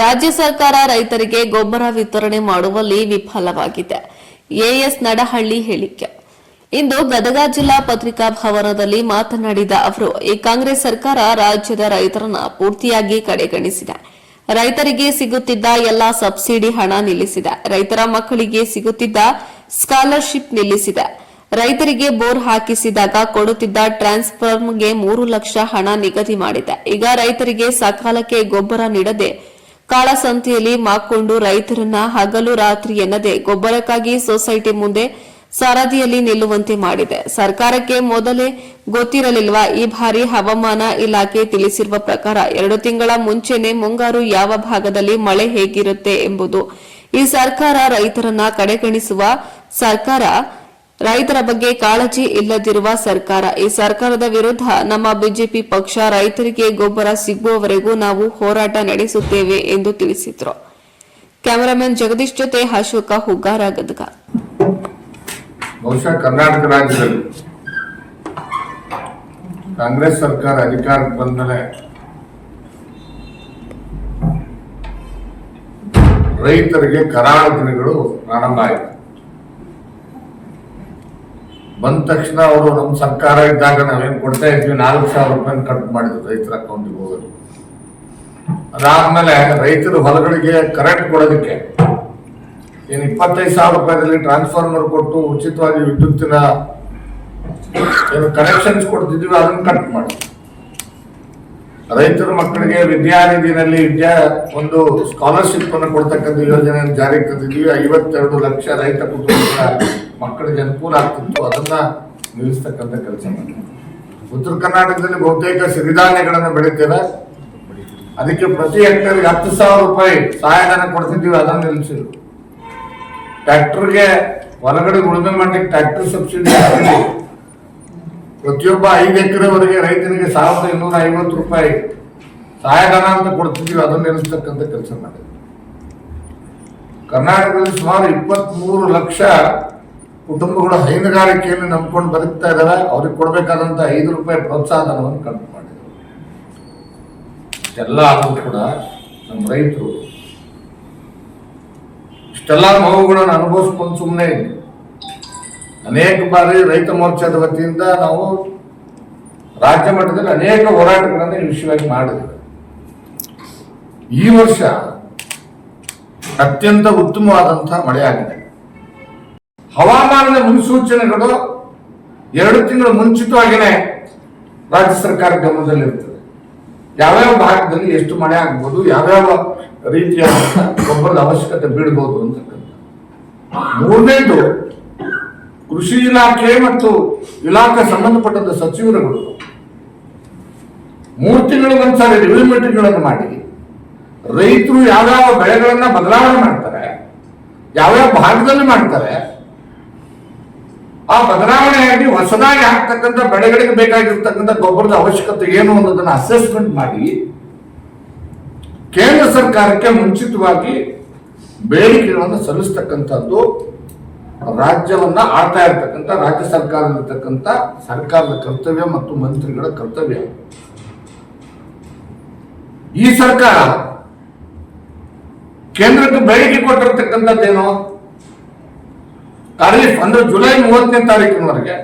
ರಾಜ್ಯ ಸರ್ಕಾರ ರೈತರಿಗೆ ಗೊಬ್ಬರ ವಿತರಣೆ ಮಾಡುವಲ್ಲಿ ವಿಫಲವಾಗಿದೆ. ಎಎಸ್ ನಡಹಳ್ಳಿ ಹೇಳಿಕೆ. ಇಂದು ಗದಗ ಜಿಲ್ಲಾ ಪತ್ರಿಕಾ ಭವನದಲ್ಲಿ ಮಾತನಾಡಿದ ಅವರು, ಈ ಕಾಂಗ್ರೆಸ್ ಸರ್ಕಾರ ರಾಜ್ಯದ ರೈತರನ್ನ ಪೂರ್ತಿಯಾಗಿ ಕಡೆಗಣಿಸಿದೆ. ರೈತರಿಗೆ ಸಿಗುತ್ತಿದ್ದ ಎಲ್ಲಾ ಸಬ್ಸಿಡಿ ಹಣ ನಿಲ್ಲಿಸಿದೆ. ರೈತರ ಮಕ್ಕಳಿಗೆ ಸಿಗುತ್ತಿದ್ದ ಸ್ಕಾಲರ್ಶಿಪ್ ನಿಲ್ಲಿಸಿದೆ. ರೈತರಿಗೆ ಬೋರ್ ಹಾಕಿಸಿದಾಗ ಕೊಡುತ್ತಿದ್ದ ಟ್ರಾನ್ಸ್ಫಾರ್ಮರ್ಗೆ 3 ಲಕ್ಷ ಹಣ ನಿಗದಿ ಮಾಡಿದೆ. ಈಗ ರೈತರಿಗೆ ಸಕಾಲಕ್ಕೆ ಗೊಬ್ಬರ ನೀಡದೆ ಕಾಳಸಂತೆಯಲ್ಲಿ ಮಾಕೊಂಡು ರೈತರನ್ನ ಹಗಲು ರಾತ್ರಿ ಎನ್ನದೆ ಗೊಬ್ಬರಕ್ಕಾಗಿ ಸೊಸೈಟಿ ಮುಂದೆ ಸರದಿಯಲ್ಲಿ ನಿಲ್ಲುವಂತೆ ಮಾಡಿದೆ. ಸರ್ಕಾರಕ್ಕೆ ಮೊದಲೇ ಗೊತ್ತಿರಲಿಲ್ವಾ? ಈ ಬಾರಿ ಹವಾಮಾನ ಇಲಾಖೆ ತಿಳಿಸಿರುವ ಪ್ರಕಾರ 2 ತಿಂಗಳ ಮುಂಚೆನೆ ಮುಂಗಾರು ಯಾವ ಭಾಗದಲ್ಲಿ ಮಳೆ ಹೇಗಿರುತ್ತೆ ಎಂಬುದು. ಈ ಸರ್ಕಾರ ರೈತರನ್ನ ಕಡೆಗಣಿಸುವ ಸರ್ಕಾರ, ರೈತರ ಬಗ್ಗೆ ಕಾಳಜಿ ಇಲ್ಲದಿರುವ ಸರ್ಕಾರ. ಈ ಸರ್ಕಾರದ ವಿರುದ್ಧ ನಮ್ಮ ಬಿಜೆಪಿ ಪಕ್ಷ ರೈತರಿಗೆ ಗೊಬ್ಬರ ಸಿಗುವವರೆಗೂ ನಾವು ಹೋರಾಟ ನಡೆಸುತ್ತೇವೆ ಎಂದು ತಿಳಿಸಿದರು. ಕ್ಯಾಮರಾಮನ್ ಜಗದೀಶ್ ಜೊತೆ ಅಶೋಕ ಹುಗ್ಗಾರ, ಗದಗ. ಬಹುಶಃ ಕರ್ನಾಟಕ ರಾಜ್ಯದಲ್ಲಿ ಕಾಂಗ್ರೆಸ್ ಸರ್ಕಾರ ಅಧಿಕಾರಕ್ಕೆ ಬಂದ ಮೇಲೆ ರೈತರಿಗೆ ಕರಾಳ ದಿನಗಳು ಪ್ರಾರಂಭ ಆಯಿತು. ಬಂದ ತಕ್ಷಣ ಅವರು ನಮ್ಮ ಸರ್ಕಾರ ಇದ್ದಾಗ ನಾವೇನು ಕೊಡ್ತಾ ಇದ್ವಿ 4,000 ರೂಪಾಯಿ ಕಟ್ ಮಾಡಿದ್ರು ರೈತರ ಅಕೌಂಟಿಗೆ ಹೋಗೋದು. ಅದಾದ್ಮೇಲೆ ರೈತರು ಹೊಲಗಳಿಗೆ ಕರೆಂಟ್ ಕೊಡೋದಕ್ಕೆ ಏನು 25,000 ರೂಪಾಯಿದಲ್ಲಿ ಟ್ರಾನ್ಸ್ಫಾರ್ಮರ್ ಕೊಟ್ಟು ಉಚಿತವಾಗಿ ವಿದ್ಯುತ್ತಿನ ಏನು ಕನೆಕ್ಷನ್ಸ್ ಕೊಡ್ತಿದ್ವಿ, ಅದನ್ನು ಕಟ್ ಮಾಡಿ ರೈತರ ಮಕ್ಕಳಿಗೆ ವಿದ್ಯಾನಿಧಿನಲ್ಲಿ ಒಂದು ಸ್ಕಾಲರ್ಶಿಪ್ ಅನ್ನು ಕೊಡ್ತಕ್ಕಂಥ ಯೋಜನೆಯನ್ನು ಜಾರಿಗೆ ತಂದಿದ್ವಿ. 52 ಲಕ್ಷ ರೈತ ಕುಟುಂಬಗಳ ಮಕ್ಕಳಿಗೆ ಅನುಕೂಲ ಆಗ್ತಿತ್ತು, ಅದನ್ನ ನಿಲ್ಲಿಸ್ತಕ್ಕಂಥ ಕೆಲಸ ಮಾಡಿದ್ವಿ. ಉತ್ತರ ಕರ್ನಾಟಕದಲ್ಲಿ ಬಹುತೇಕ ಸಿರಿಧಾನ್ಯಗಳನ್ನು ಬೆಳೀತೇವೆ, ಅದಕ್ಕೆ ಪ್ರತಿ ಹೆಕ್ಟೇರ್ಗೆ 10,000 ರೂಪಾಯಿ ಸಹಾಯಧನ ಕೊಡ್ತಿದ್ವಿ, ಅದನ್ನು ನಿಲ್ಲಿಸಿದ್ರು. ಟ್ರ್ಯಾಕ್ಟರ್ಗೆ ಹೊಲಗಡೆ ಉಳುಮೆ ಮಾಡ್ಲಿಕ್ಕೆ ಟ್ರ್ಯಾಕ್ಟರ್ ಸಬ್ಸಿಡಿ ಪ್ರತಿಯೊಬ್ಬ 5 ಎಕರೆವರೆಗೆ ರೈತನಿಗೆ 1,250 ರೂಪಾಯಿ ಸಹಾಯಧನ ಅಂತ ಕೊಡ್ತಿದ್ವಿ, ಅದನ್ನು ನಿಲ್ಲಿಸ್ತಕ್ಕಂಥ ಕೆಲಸ ಮಾಡಿದ್ವಿ. ಕರ್ನಾಟಕದಲ್ಲಿ ಸುಮಾರು 23 ಲಕ್ಷ ಕುಟುಂಬಗಳು ಹೈನುಗಾರಿಕೆಯನ್ನು ನಂಬ್ಕೊಂಡು ಬದುಕ್ತಾ ಇದ್ದಾವೆ. ಅವ್ರಿಗೆ ಕೊಡಬೇಕಾದಂತ 5 ರೂಪಾಯಿ ಪ್ರೋತ್ಸಾಹಧನವನ್ನು ಕಡಿಮೆ ಮಾಡಿದ್ರು. ಎಲ್ಲ ಆದರೂ ಕೂಡ ನಮ್ಮ ರೈತರು ಇಷ್ಟೆಲ್ಲ ನೋವುಗಳನ್ನು ಅನುಭವಿಸ್ಕೊಂಡು ಸುಮ್ಮನೆ ಇದ್ವಿ. ಅನೇಕ ಬಾರಿ ರೈತ ಮೋರ್ಚಾದ ವತಿಯಿಂದ ನಾವು ರಾಜ್ಯ ಮಟ್ಟದಲ್ಲಿ ಅನೇಕ ಹೋರಾಟಗಳನ್ನು ಈ ವಿಷಯವಾಗಿ ಮಾಡಿದ್ದೇವೆ. ಈ ವರ್ಷ ಅತ್ಯಂತ ಉತ್ತಮವಾದಂತಹ ಮಳೆ ಆಗಿದೆ. ಹವಾಮಾನದ ಮುನ್ಸೂಚನೆಗಳು 2 ತಿಂಗಳು ಮುಂಚಿತವಾಗಿಯೇ ರಾಜ್ಯ ಸರ್ಕಾರ ಗಮನದಲ್ಲಿರ್ತದೆ. ಯಾವ್ಯಾವ ಭಾಗದಲ್ಲಿ ಎಷ್ಟು ಮಳೆ ಆಗ್ಬೋದು, ಯಾವ್ಯಾವ ರೀತಿಯ ಗೊಬ್ಬರದ ಅವಶ್ಯಕತೆ ಬೀಳ್ಬೋದು ಅಂತಕ್ಕಂಥ. 3ನೇದು, ಕೃಷಿ ಇಲಾಖೆ ಮತ್ತು ಇಲಾಖೆ ಸಂಬಂಧಪಟ್ಟಂತ ಸಚಿವರುಗಳು 3 ತಿಂಗಳಿಗೊಂದ್ಸಾರಿ ರಿವ್ಯೂ ಮೀಟಿಂಗ್ಗಳನ್ನು ಮಾಡಿ ರೈತರು ಯಾವ್ಯಾವ ಬೆಳೆಗಳನ್ನ ಬದಲಾವಣೆ ಮಾಡ್ತಾರೆ, ಯಾವ್ಯಾವ ಭಾಗದಲ್ಲಿ ಮಾಡ್ತಾರೆ, ಆ ಬದಲಾವಣೆಯಾಗಿ ಹೊಸದಾಗಿ ಹಾಕ್ತಕ್ಕಂಥ ಬೆಳೆಗಳಿಗೆ ಬೇಕಾಗಿರ್ತಕ್ಕಂಥ ಗೊಬ್ಬರದ ಅವಶ್ಯಕತೆ ಏನು ಅನ್ನೋದನ್ನ ಅಸೆಸ್ಮೆಂಟ್ ಮಾಡಿ ಕೇಂದ್ರ ಸರ್ಕಾರಕ್ಕೆ ಮುಂಚಿತವಾಗಿ ಬೇಡಿಕೆಗಳನ್ನು ಸಲ್ಲಿಸ್ತಕ್ಕಂಥದ್ದು ರಾಜ್ಯವನ್ನ ಆಳ್ತಾ ಇರತಕ್ಕಂಥ ರಾಜ್ಯ ಸರ್ಕಾರದಲ್ಲಿರ್ತಕ್ಕಂಥ ಸರ್ಕಾರದ ಕರ್ತವ್ಯ ಮತ್ತು ಮಂತ್ರಿಗಳ ಕರ್ತವ್ಯ. ಈ ಸರ್ಕಾರ ಕೇಂದ್ರಕ್ಕೆ ಬೇಡಿಕೆ ಕೊಟ್ಟಿರ್ತಕ್ಕಂಥದ್ದೇನು, ಖರೀಫ್ ಅಂದ್ರೆ ಜುಲೈ 30ನೇ ತಾರೀಕಿನವರೆಗೆ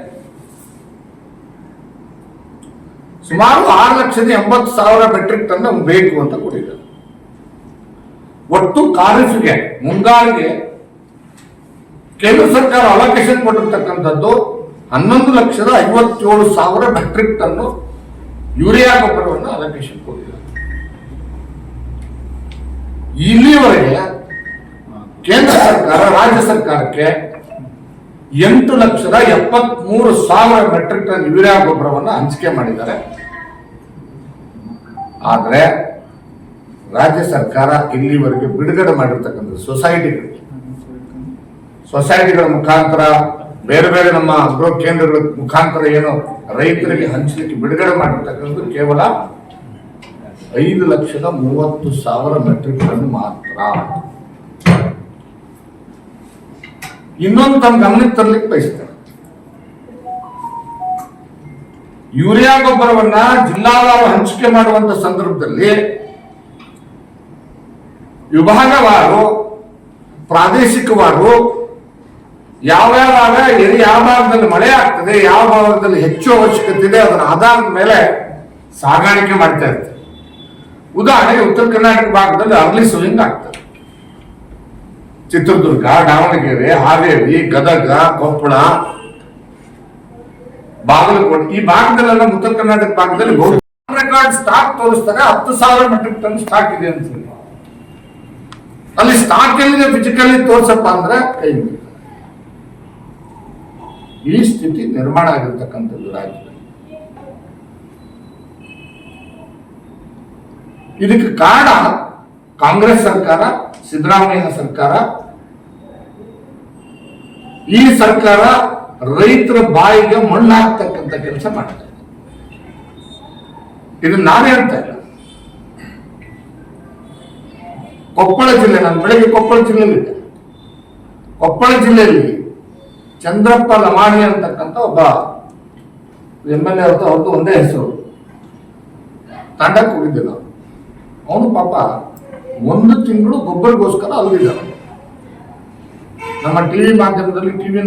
ಸುಮಾರು 6,80,000 ಮೆಟ್ರಿಕ್ ಟನ್ ಬೇಕು ಅಂತ ಕೊಟ್ಟಿದ್ದಾರೆ. ಒಟ್ಟು ಖಾರಿಫ್ಗೆ ಮುಂಗಾರಿಗೆ ಕೇಂದ್ರ ಸರ್ಕಾರ ಅಲೋಕೇಶನ್ ಕೊಟ್ಟಿರ್ತಕ್ಕಂಥದ್ದು 11,57,000 ಮೆಟ್ರಿಕ್ ಟನ್ ಯೂರಿಯಾ ಗೊಬ್ಬರವನ್ನು ಅಲೋಕೇಶನ್ ಕೊಟ್ಟಿದ್ದಾರೆ. ಇಲ್ಲಿವರೆಗೆ ಕೇಂದ್ರ ಸರ್ಕಾರ ರಾಜ್ಯ ಸರ್ಕಾರಕ್ಕೆ 8,73,000 ಮೆಟ್ರಿಕ್ ಟನ್ ಯೂರಿಯಾ ಗೊಬ್ಬರವನ್ನು ಹಂಚಿಕೆ ಮಾಡಿದ್ದಾರೆ. ಆದರೆ ರಾಜ್ಯ ಸರ್ಕಾರ ಇಲ್ಲಿವರೆಗೆ ಬಿಡುಗಡೆ ಮಾಡಿರ್ತಕ್ಕಂಥ ಸೊಸೈಟಿಗಳ ಮುಖಾಂತರ ಬೇರೆ ಬೇರೆ ನಮ್ಮ ಅಗ್ರೋ ಕೇಂದ್ರಗಳ ಮುಖಾಂತರ ಏನು ರೈತರಿಗೆ ಹಂಚಲಿಕ್ಕೆ ಬಿಡುಗಡೆ ಮಾಡಿರ್ತಕ್ಕಂಥದ್ದು ಕೇವಲ 5,30,000 ಮೆಟ್ರಿಕ್ ಟನ್ ಮಾತ್ರ. ಇನ್ನೊಂದು ತಮ್ಮ ಗಮನಕ್ಕೆ ತರಲಿಕ್ಕೆ ಬಯಸ್ತಾರೆ. ಯೂರಿಯಾ ಗೊಬ್ಬರವನ್ನ ಜಿಲ್ಲಾವಾರು ಹಂಚಿಕೆ ಮಾಡುವಂತ ಸಂದರ್ಭದಲ್ಲಿ ವಿಭಾಗವಾರು, ಪ್ರಾದೇಶಿಕವಾರು, ಯಾವ್ಯಾವಾಗ ಯಾವ ಭಾಗದಲ್ಲಿ ಮಳೆ ಆಗ್ತದೆ, ಯಾವ ಭಾಗದಲ್ಲಿ ಹೆಚ್ಚು ಅವಶ್ಯಕತೆ ಇದೆ, ಅದರ ಆಧಾರದ ಮೇಲೆ ಸಾಗಾಣಿಕೆ ಮಾಡ್ತಾ ಇರ್ತಾರೆ. ಉದಾಹರಣೆಗೆ ಉತ್ತರ ಕರ್ನಾಟಕ ಭಾಗದಲ್ಲಿ ಅರ್ಲಿ ಸೋಯಿಂಗ್ ಆಗ್ತದೆ. ಚಿತ್ರದುರ್ಗ, ದಾವಣಗೆರೆ, ಹಾವೇರಿ, ಗದಗ, ಕೊಪ್ಪಳ, ಬಾಗಲಕೋಟೆ ಈ ಭಾಗದಲ್ಲೆಲ್ಲ ಉತ್ತರ ಕರ್ನಾಟಕ ಭಾಗದಲ್ಲಿ ರೆಕಾರ್ಡ್ ಸ್ಟಾಕ್ ತೋರಿಸ್ತಾರೆ. 10,000 ಮೆಟ್ರಿಕ್ ಟನ್ ಸ್ಟಾಕ್ ಇದೆ ಅಂತ. ಅಲ್ಲಿ ಸ್ಟಾಕ್ ಎಲ್ಲಿದೆ ಫಿಸಿಕಲಿ ತೋರ್ಸಪ್ಪ ಅಂದ್ರೆ ಕೈ ಮುಗಿತಾರೆ. ಈ ಸ್ಥಿತಿ ನಿರ್ಮಾಣ ಆಗಿರ್ತಕ್ಕಂಥದ್ದು ರಾಜ್ಯದಲ್ಲಿ. ಇದಕ್ಕೆ ಕಾರಣ ಕಾಂಗ್ರೆಸ್ ಸರ್ಕಾರ, ಸಿದ್ದರಾಮಯ್ಯ ಸರ್ಕಾರ. ಈ ಸರ್ಕಾರ ರೈತರ ಬಾಯಿಗೆ ಮಣ್ಣು ಹಾಕ್ತಕ್ಕಂಥ ಕೆಲಸ ಮಾಡ್ತಾರೆ. ಇದನ್ನ ನಾನು ಹೇಳ್ತಾ ಇಲ್ಲ. ಕೊಪ್ಪಳ ಜಿಲ್ಲೆ, ನಾನು ಬೆಳಗ್ಗೆ ಕೊಪ್ಪಳ ಜಿಲ್ಲೆಯಲ್ಲಿದ್ದೆ. ಕೊಪ್ಪಳ ಜಿಲ್ಲೆಯಲ್ಲಿ ಚಂದ್ರಪ್ಪ ಲಮಾಣಿ ಅಂತಕ್ಕಂಥ ಒಬ್ಬ MLA ಅವ್ರದ್ದು ಒಂದೇ ಹೆಸರು. ತಂಡಕ್ಕೆ ಹೋಗಿದ್ದೆ ನಾವು. ಅವನು ಪಾಪ 1 ತಿಂಗಳು ಗೊಬ್ಬರಗೋಸ್ಕರ ಅಲ್ಲಿದ್ದ. ನಮ್ಮ ಟಿವಿ ಮಾಧ್ಯಮದಲ್ಲಿ ಟಿವಿ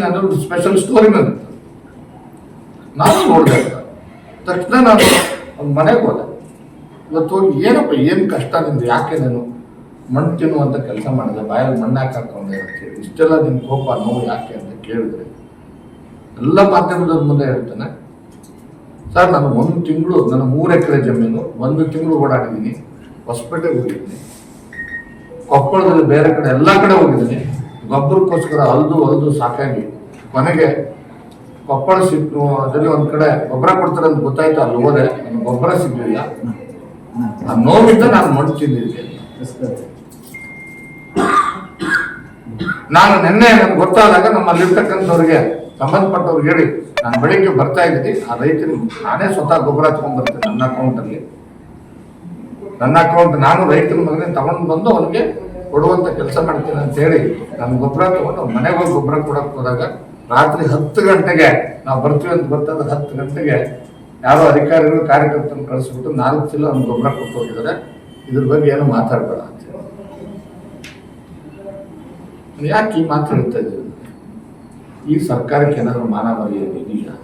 ಸ್ಪೆಷಲ್ ಸ್ಟೋರಿ ಬಂದಿತ್ತು. ನಾನು ನೋಡಿದೆ. ತಕ್ಷಣ ನಾನು ಒಂದು ಮನೆಗೆ ಹೋದೆ. ಇವತ್ತು ಹೋಗಿ ಏನಪ್ಪ ಏನು ಕಷ್ಟ ನಿಂದು, ಯಾಕೆ ನೀನು ಮಣ್ಣು ತಿನ್ನುವಂಥ ಕೆಲಸ ಮಾಡಿದೆ, ಬಾಯಲ್ಲಿ ಮಣ್ಣು ಹಾಕೊಂಡೆ ಅಂತ ಹೇಳಿ, ಇಷ್ಟೆಲ್ಲ ನಿನ್ನ ಕೋಪ ನೋವು ಯಾಕೆ ಅಂತ ಕೇಳಿದ್ರೆ ಎಲ್ಲ ಮಾಧ್ಯಮದ ಮುಂದೆ ಹೇಳ್ತಾನೆ, ಸರ್ ನಾನು 1 ತಿಂಗಳು, ನನ್ನ 3 ಎಕರೆ ಜಮೀನು 1 ತಿಂಗಳು ಓಡಾಡಿದ್ದೀನಿ. ಹೊಸಪೇಟೆಗೆ ಹೋಗಿದ್ದೀನಿ, ಕೊಪ್ಪಳದಲ್ಲಿ ಬೇರೆ ಕಡೆ ಎಲ್ಲ ಕಡೆ ಹೋಗಿದ್ದೀನಿ. ಗೊಬ್ಬರಕ್ಕೋಸ್ಕರ ಅಲ್ದು ಸಾಕಾಗಿ ಕೊನೆಗೆ ಕೊಪ್ಪಳ ಅದರಲ್ಲಿ ಒಂದ್ ಕಡೆ ಗೊಬ್ಬರ ಕೊಡ್ತಾರೆ ಅಂತ ಗೊತ್ತಾಯ್ತು. ಅಲ್ಲಿ ಹೋದೆ, ನನಗೆ ಗೊಬ್ಬರ ಸಿಗ್ಲಿಲ್ಲ. ಆ ನೋವಿಂದ ನಾನು ಮಣ್ಣು ತಿಂದಿದ್ದೆ. ನಾನು ನಿನ್ನೆ ನನ್ಗೆ ಗೊತ್ತಾದಾಗ ನಮ್ಮಲ್ಲಿರ್ತಕ್ಕಂಥವ್ರಿಗೆ, ಸಂಬಂಧಪಟ್ಟವ್ರಿಗೆ ಹೇಳಿ, ನಾನು ಬೆಳಿಗ್ಗೆ ಬರ್ತಾ ಇದ್ದೀನಿ, ಆ ರೈತರಿಗೆ ನಾನೇ ಸ್ವತಃ ಗೊಬ್ಬರ ತಗೊಂಡ್ ಬರ್ತೇನೆ ನನ್ನ ಅಕೌಂಟಲ್ಲಿ. ನನ್ನ ಅಕೌಂಟ್ ನಾನು ರೈತರ ಮಗನೇ ತಗೊಂಡು ಬಂದು ಅವನಿಗೆ ಕೊಡುವಂತ ಕೆಲಸ ಮಾಡ್ತೀನಿ ಅಂತ ಹೇಳಿ ನಾನು ಗೊಬ್ಬರ ತಗೊಂಡು ಅವ್ನ ಮನೆಗೆ ಹೋಗಿ ಗೊಬ್ಬರ ಕೊಡಕ್ ಹೋದಾಗ ರಾತ್ರಿ 10 ಗಂಟೆಗೆ ನಾವು ಬರ್ತೀವಿ ಅಂತ ಗೊತ್ತಾದ್ರೆ 10 ಗಂಟೆಗೆ ಯಾರೋ ಅಧಿಕಾರಿಗಳು ಕಾರ್ಯಕರ್ತರನ್ನು ಕಳಿಸ್ಬಿಟ್ಟು 4 ಚೀಲ ಅವ್ನು ಗೊಬ್ಬರ ಕೊಟ್ಟು ಹೋಗಿದ್ದಾರೆ. ಇದ್ರ ಬಗ್ಗೆ ಏನು ಮಾತಾಡಬೇಡ ಅಂತ ಹೇಳಿ. ಯಾಕೆ ಈ ಮಾತು ಹೇಳ್ತಾ ಇದ್ದೀವಿ? ಈ ಸರ್ಕಾರಕ್ಕೆ ಏನಾದ್ರು ಮಾನ ಮರ್ಯಾದೆ ಇದೆಯಾ?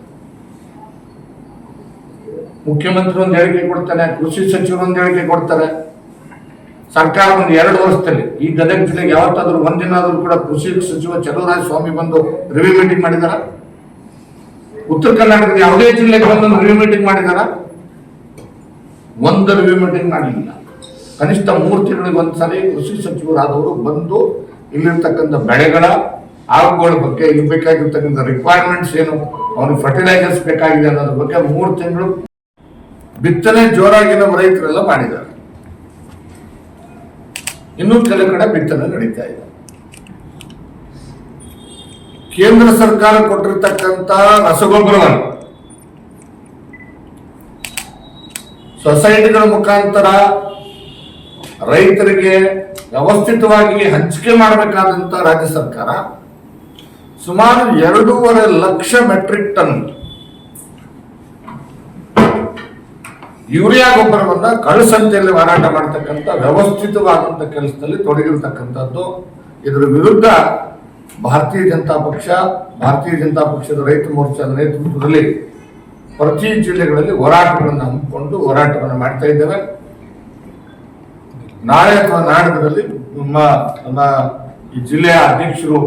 ಮುಖ್ಯಮಂತ್ರಿ ಒಂದು ಹೇಳಿಕೆ ಕೊಡ್ತಾನೆ, ಕೃಷಿ ಸಚಿವರು ಒಂದು ಹೇಳಿಕೆ ಕೊಡ್ತಾರೆ. ಸರ್ಕಾರ ಒಂದು 2 ವರ್ಷದಲ್ಲಿ ಈ ಗದಗ ಜಿಲ್ಲೆಗೆ ಯಾವತ್ತಾದ್ರೂ ಒಂದಿನಾದ್ರೂ ಕೂಡ ಕೃಷಿ ಸಚಿವ ಚಲುವರಾಯ ಸ್ವಾಮಿ ಬಂದು ರಿವ್ಯೂ ಮೀಟಿಂಗ್ ಮಾಡಿದಾರ? ಉತ್ತರ ಕರ್ನಾಟಕದ ಯಾವುದೇ ಜಿಲ್ಲೆಗೆ ಬಂದು ರಿವ್ಯೂ ಮೀಟಿಂಗ್ ಮಾಡಿದಾರ? ಒಂದು ರಿವ್ಯೂ ಮೀಟಿಂಗ್ ಮಾಡಲಿಲ್ಲ. ಕನಿಷ್ಠ 3 ತಿಂಗಳಿಗೆ ಒಂದ್ಸರಿ ಕೃಷಿ ಸಚಿವರಾದವರು ಬಂದು ಇಲ್ಲಿರ್ತಕ್ಕಂಥ ಬೆಳೆಗಳ ಆಗುಗಳ ಬಗ್ಗೆ, ಇಲ್ಲಿ ಬೇಕಾಗಿರ್ತಕ್ಕಂಥ ರಿಕ್ವೈರ್ಮೆಂಟ್ಸ್ ಏನು, ಅವ್ರಿಗೆ ಫರ್ಟಿಲೈಸರ್ಸ್ ಬೇಕಾಗಿದೆ ಅನ್ನೋದ್ರ ಬಗ್ಗೆ 3 ತಿಂಗಳು ಬಿತ್ತನೆ ಜೋರಾಗಿ ನಮ್ಮ ರೈತರೆಲ್ಲ ಮಾಡಿದ್ದಾರೆ. ಇನ್ನೂ ಕೆಲ ಕಡೆ ಬಿತ್ತನೆ ನಡೀತಾ ಇದೆ. ಕೇಂದ್ರ ಸರ್ಕಾರ ಕೊಟ್ಟಿರ್ತಕ್ಕಂಥ ರಸಗೊಬ್ಬರವನ್ನು ಸೊಸೈಟಿಗಳ ಮುಖಾಂತರ ರೈತರಿಗೆ ವ್ಯವಸ್ಥಿತವಾಗಿ ಹಂಚಿಕೆ ಮಾಡಬೇಕಾದಂತ ರಾಜ್ಯ ಸರ್ಕಾರ ಸುಮಾರು 2.5 ಲಕ್ಷ ಮೆಟ್ರಿಕ್ ಟನ್ ಯೂರಿಯಾ ಗೊಬ್ಬರವನ್ನ ಕಳ್ಳಸಂತೆಯಲ್ಲಿ ಮಾರಾಟ ಮಾಡತಕ್ಕಂಥ ವ್ಯವಸ್ಥಿತವಾದಂಥ ಕೆಲಸದಲ್ಲಿ ತೊಡಗಿರ್ತಕ್ಕಂಥದ್ದು. ಇದರ ವಿರುದ್ಧ ಭಾರತೀಯ ಜನತಾ ಪಕ್ಷದ ರೈತ ಮೋರ್ಚಾದ ನೇತೃತ್ವದಲ್ಲಿ ಪ್ರತಿ ಜಿಲ್ಲೆಗಳಲ್ಲಿ ಹೋರಾಟಗಳನ್ನು ಹಮ್ಮಿಕೊಂಡು ಹೋರಾಟವನ್ನು ಮಾಡ್ತಾ ಇದ್ದೇವೆ. ನಾಳೆ ಅಥವಾ ನಾಡಿದ್ರಲ್ಲಿ ನಮ್ಮ ಈ ಜಿಲ್ಲೆಯ ಅಧ್ಯಕ್ಷರು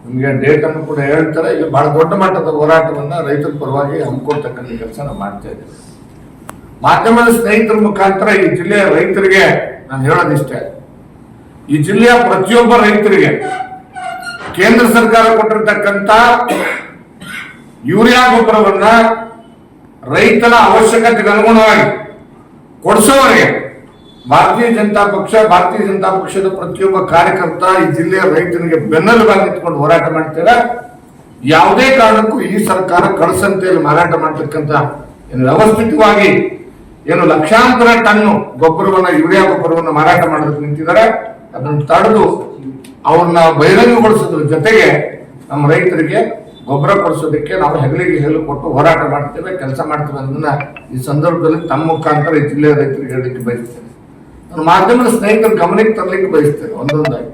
ನಿಮಗೆ ಡೇಟ್ ಅನ್ನು ಕೂಡ ಹೇಳ್ತಾರೆ. ಈಗ ಬಹಳ ದೊಡ್ಡ ಮಟ್ಟದ ಹೋರಾಟವನ್ನ ರೈತರ ಪರವಾಗಿ ಹಮ್ಮಿಕೊಳ್ತಕ್ಕಂಥ ಕೆಲಸ ನಾವು ಮಾಡ್ತಾ ಇದ್ದೇವೆ. ಮಾಧ್ಯಮದ ಸ್ನೇಹಿತರ ಮುಖಾಂತರ ಈ ಜಿಲ್ಲೆಯ ರೈತರಿಗೆ ನಾನು ಹೇಳೋದಿಷ್ಟೇ, ಈ ಜಿಲ್ಲೆಯ ಪ್ರತಿಯೊಬ್ಬ ರೈತರಿಗೆ ಕೇಂದ್ರ ಸರ್ಕಾರ ಕೊಟ್ಟಿರ್ತಕ್ಕಂಥ ಯೂರಿಯಾ ಗೊಬ್ಬರವನ್ನ ರೈತನ ಅವಶ್ಯಕತೆಗೆ ಅನುಗುಣವಾಗಿ ಕೊಡಿಸೋವರೆಗೆ ಭಾರತೀಯ ಜನತಾ ಪಕ್ಷದ ಪ್ರತಿಯೊಬ್ಬ ಕಾರ್ಯಕರ್ತ ಈ ಜಿಲ್ಲೆಯ ರೈತನಿಗೆ ಬೆನ್ನೆಲುಬಾಗಿ ನಿಂತ್ಕೊಂಡು ಹೋರಾಟ ಮಾಡ್ತೇವೆ. ಯಾವುದೇ ಕಾರಣಕ್ಕೂ ಈ ಸರ್ಕಾರ ಕಳಸಂತೆಯಲ್ಲಿ ಮಾರಾಟ ಮಾಡ್ತಕ್ಕಂಥ ವ್ಯವಸ್ಥಿತವಾಗಿ ಏನು ಲಕ್ಷಾಂತರ ಟನ್ ಗೊಬ್ಬರವನ್ನ, ಯೂರಿಯಾ ಗೊಬ್ಬರವನ್ನ ಮಾರಾಟ ಮಾಡೋದಕ್ಕೆ ನಿಂತಿದ್ದಾರೆ. ಅದನ್ನು ತಡೆದು ಅವ್ರನ್ನ ಬಹಿರಂಗಗೊಳಿಸೋದ್ರ ಜೊತೆಗೆ ನಮ್ಮ ರೈತರಿಗೆ ಗೊಬ್ಬರ ಕೊಡಿಸೋದಕ್ಕೆ ನಾವು ಹೆಗಲಿಗೆ ಹೆಗಲು ಕೊಟ್ಟು ಹೋರಾಟ ಮಾಡ್ತೇವೆ, ಕೆಲಸ ಮಾಡ್ತೇವೆ ಅನ್ನೋದನ್ನ ಈ ಸಂದರ್ಭದಲ್ಲಿ ತಮ್ಮ ಮುಖಾಂತರ ಈ ಜಿಲ್ಲೆಯ ರೈತರಿಗೆ ಹೇಳಲಿಕ್ಕೆ ಬಯಸ್ತೇನೆ. ನಾನು ಮಾಧ್ಯಮದ ಸ್ನೇಹಿತರ ಗಮನಕ್ಕೆ ತರಲಿಕ್ಕೆ ಬಯಸ್ತೇನೆ ಒಂದೊಂದಾಗಿ.